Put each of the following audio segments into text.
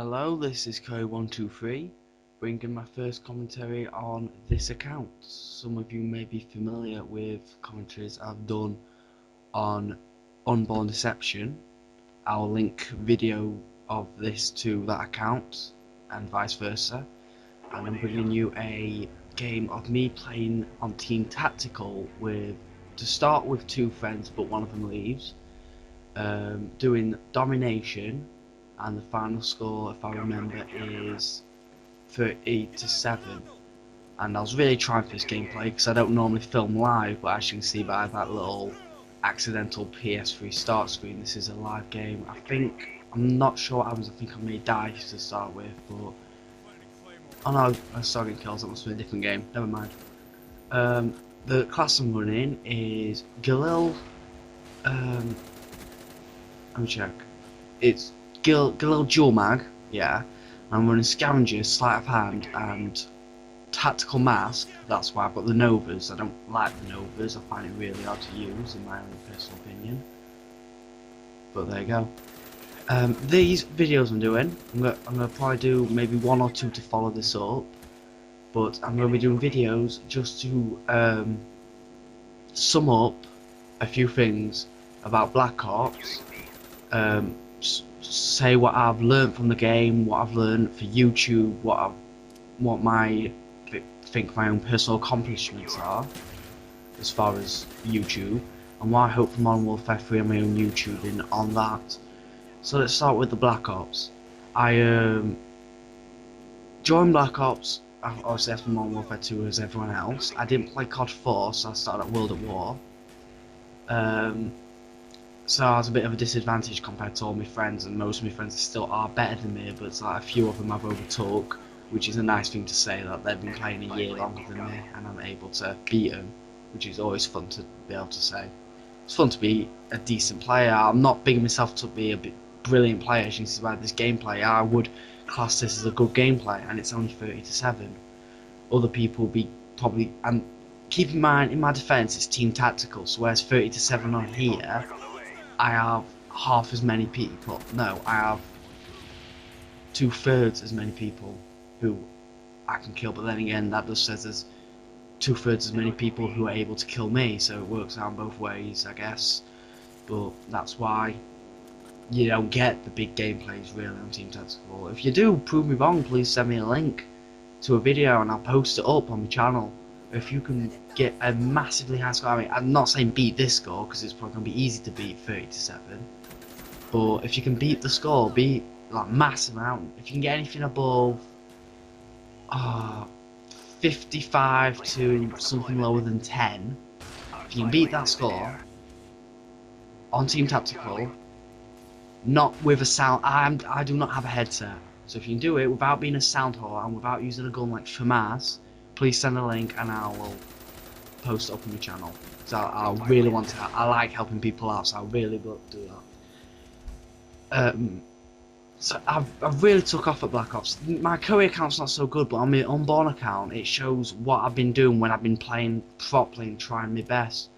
Hello, this is Curry123, bringing my first commentary on this account. Some of you may be familiar with commentaries I've done on Unborn Deception. I'll link video of this to that account and vice versa. And I'm bringing you a game of me playing on Team Tactical to start with two friends, but one of them leaves. Doing domination, and the final score, if I remember, is 30-7. And I was really trying for this gameplay because I don't normally film live, but as you can see by that little accidental PS3 start screen, this is a live game. I'm not sure what happens. I think I may die to start with, but oh no, I started getting kills. That must be a different game. Never mind. The class I'm running is Galil. Let me check. It's Galil Dual Mag, yeah. I'm running Scavenger, Sleight of Hand, and Tactical Mask. That's why I've got the Novas. I don't like the Novas. I find it really hard to use, in my own personal opinion. But there you go. These videos I'm doing, I'm gonna probably do maybe one or two to follow this up. But I'm gonna be doing videos just to sum up a few things about Black Ops. Say what I've learned from the game, what I've learned for YouTube, what my think my own personal accomplishments are as far as YouTube, and what I hope for Modern Warfare 3 and my own YouTubing on that. So let's start with the Black Ops. I joined Black Ops obviously after Modern Warfare 2 as everyone else. I didn't play COD 4, so I started at World at War. So I was a bit of a disadvantage compared to all my friends, and most of my friends still are better than me, but it's like a few of them I've overtook, which is a nice thing to say, that they've been playing a year longer than me and I'm able to beat them, which is always fun to be able to say. It's fun to be a decent player. I'm not bigging myself to be a brilliant player. As you can see by this gameplay, I would class this as a good gameplay, and it's only 30-7. Other people be probably, and keep in mind, in my defence, it's Team Tactical, so whereas 30-7 on here, I have half as many people. No, I have 2/3 as many people who I can kill. But then again, that just says there's 2/3 as many people who are able to kill me. So it works out both ways, I guess. But that's why you don't get the big gameplays really on Team Tactical. If you do, prove me wrong. Please send me a link to a video and I'll post it up on my channel. If you can get a massively high score, I mean, I'm not saying beat this score because it's probably going to be easy to beat 30-7, but if you can beat the score, beat like massive amount, if you can get anything above 55 to something lower than 10, if you can beat that score on Team Tactical, not with a sound, I do not have a headset, so if you can do it without being a sound whore and without using a gun like FAMAS, please send a link and I will post it up on my channel. So I really want to. I like helping people out, so I really will do that. So I've really took off at Black Ops. My career account's not so good, but on my Unborn account, it shows what I've been doing when I've been playing properly and trying my best.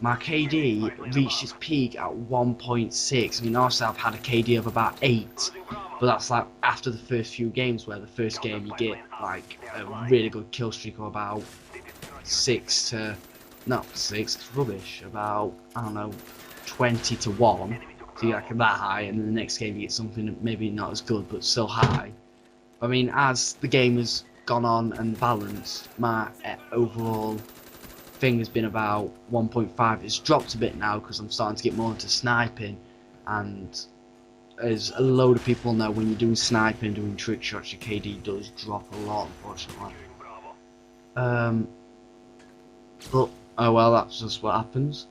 My KD reached its peak at 1.6. I mean, obviously I've had a KD of about 8, but that's like after the first few games, where the first game you get like a really good kill streak of about 6 to, not 6, it's rubbish, about, I don't know, 20-1, so you're like that high, and then the next game you get something maybe not as good but still high. I mean, as the game has gone on and balanced, my overall thing has been about 1.5. It's dropped a bit now because I'm starting to get more into sniping, and as a load of people know, when you're doing sniping, doing trick shots, your KD does drop a lot, unfortunately. But oh well, that's just what happens.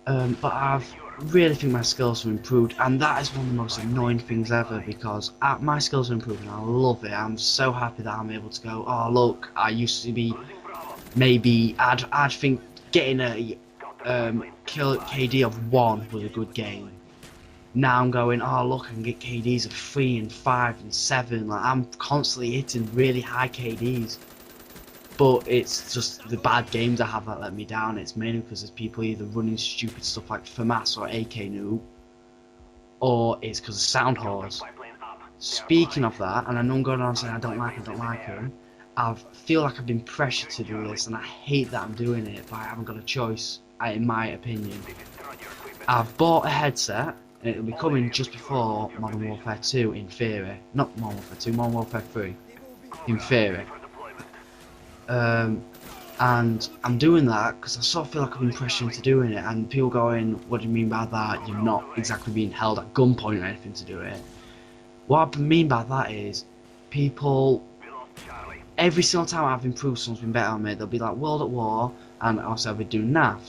But I've really think my skills have improved, and that is one of the most annoying things ever, because my skills are improving. I love it. I'm so happy that I'm able to go, oh look, I used to be, maybe I'd think getting a kill KD of 1 was a good game. Now I'm going, oh look, I can get KDs of 3 and 5 and 7. Like, I'm constantly hitting really high KDs. But it's just the bad games I have that let me down. It's mainly because there's people either running stupid stuff like FAMAS or AK Noob, or it's because of sound whores. speaking of that, and I know I'm going on saying I don't like him, I feel like I've been pressured to do this, and I hate that I'm doing it, but I haven't got a choice, in my opinion. I've bought a headset, and it'll be coming just before Modern Warfare 2 in theory. Not Modern Warfare 2, Modern Warfare 3 in theory. And I'm doing that because I sort of feel like I've been pressured into doing it, and people going, what do you mean by that? You're not exactly being held at gunpoint or anything to do it. What I mean by that is, people, every single time I've improved, someone's been better on me, they'll be like World at War, and also I'll be doing NAF.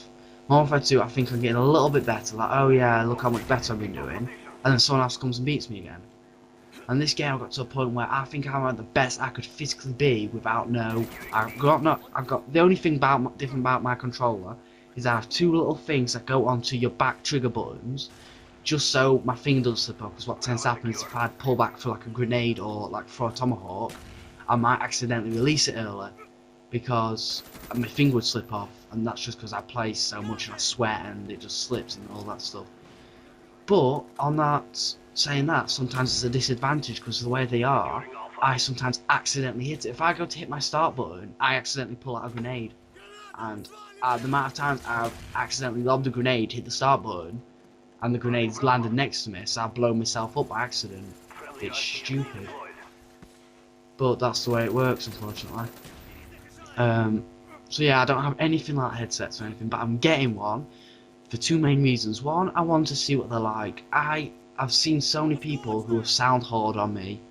Modern Warfare 2, I think I'm getting a little bit better, like, oh yeah, look how much better I've been doing, and then someone else comes and beats me again. And this game I got to a point where I think I'm at the best I could physically be without I've got the only thing different about my controller is I have two little things that go onto your back trigger buttons, just so my finger doesn't slip off. Because what tends to happen is if I pull back for like a grenade or like for a tomahawk, I might accidentally release it early because my finger would slip off, and that's just because I play so much and I sweat and it just slips and all that stuff. But on that, saying that, sometimes it's a disadvantage because of the way they are. I sometimes accidentally hit it. If I go to hit my start button, I accidentally pull out a grenade, and the amount of times I've accidentally lobbed a grenade, hit the start button, and the grenade's landed next to me, so I've blown myself up by accident. It's stupid, but that's the way it works, unfortunately. So yeah, I don't have anything like headsets or anything, but I'm getting one for two main reasons. One, I want to see what they're like. I've seen so many people who have sound hoard on me,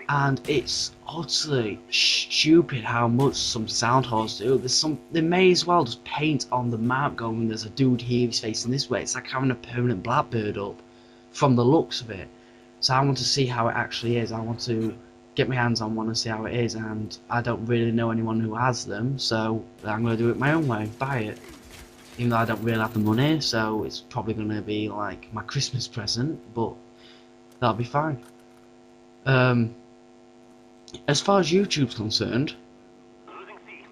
and it's utterly stupid how much some sound hoards do. They may as well just paint on the map going, there's a dude here, he's facing this way. It's like having a permanent Blackbird up from the looks of it. So I want to see how it actually is. I want to get my hands on one and see how it is, and I don't really know anyone who has them, so I'm going to do it my own way, buy it. Even though I don't really have the money, so it's probably going to be like my Christmas present, but that'll be fine. As far as YouTube's concerned,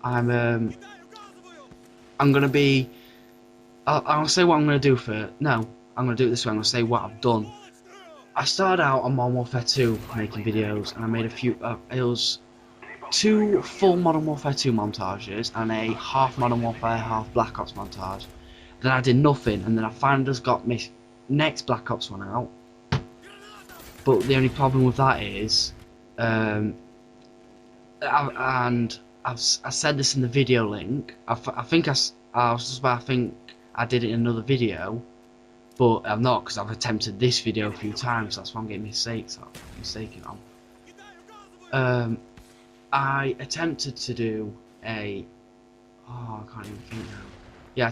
I'm gonna be. I'll say what I'm gonna do for it. No, I'm gonna do it this way. I'm gonna say what I've done. I started out on Modern Warfare 2 making videos, and I made a few. It was 2 full Modern Warfare 2 montages and a half Modern Warfare, half Black Ops montage. Then I did nothing, and then I finally just got my next Black Ops one out. But the only problem with that is, I said this in the video link. I think I did it in another video, but I'm not, because I've attempted this video a few times. That's why I'm getting mistaken on. I attempted to do a. Oh, I can't even think now. Yeah,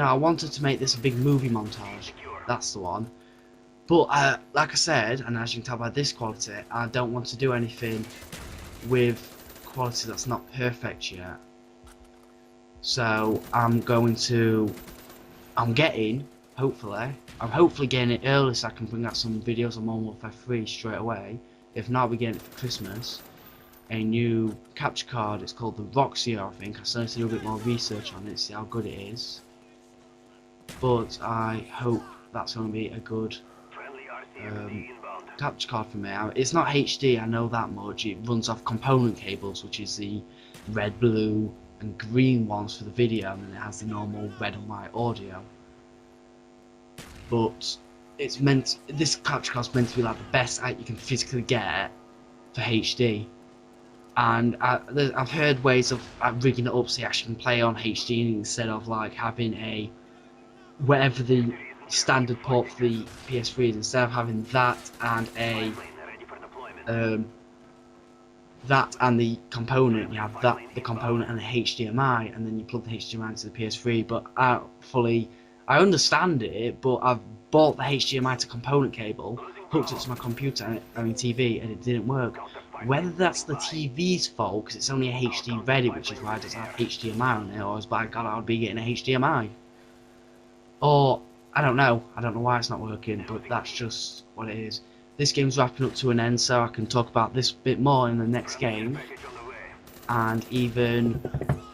I wanted to make this a big movie montage. That's the one. But like I said, and as you can tell by this quality, I don't want to do anything with quality that's not perfect yet. So I'm hopefully getting it early so I can bring out some videos on Modern Warfare 3 straight away. If not, we're getting it for Christmas. A new capture card, it's called the Roxio, I think. I still need to do a bit more research on it, see how good it is. But I hope that's going to be a good capture card for me. It's not HD, I know that much. It runs off component cables, which is the red, blue and green ones for the video, and then it has the normal red and white audio. But this capture card's meant to be like the best you can physically get for HD. And I've heard ways of rigging it up so you actually can play on HD instead of like having whatever the standard port for the PS3 is. Instead of having that and the component, you have the component and the HDMI, and then you plug the HDMI into the PS3. But I understand it, but I've bought the HDMI to component cable, hooked it to my computer, TV, and it didn't work. Whether that's the TV's fault, because it's only a HD ready, which is why it doesn't have HDMI on it, or by God, I would be getting a HDMI. Or, I don't know why it's not working, but that's just what it is. This game's wrapping up to an end, so I can talk about this bit more in the next game. And even,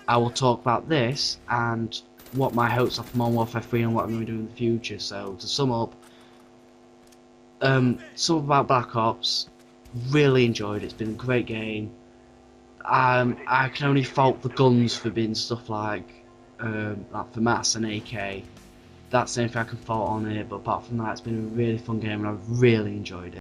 I will talk about this, and what my hopes are for Modern Warfare 3 and what I'm going to do in the future. So, to sum up, Something about Black Ops, really enjoyed it. It's been a great game. I can only fault the guns for being stuff like FAMAS and AK. That's the only thing I can fault on it, but apart from that, it's been a really fun game and I've really enjoyed it.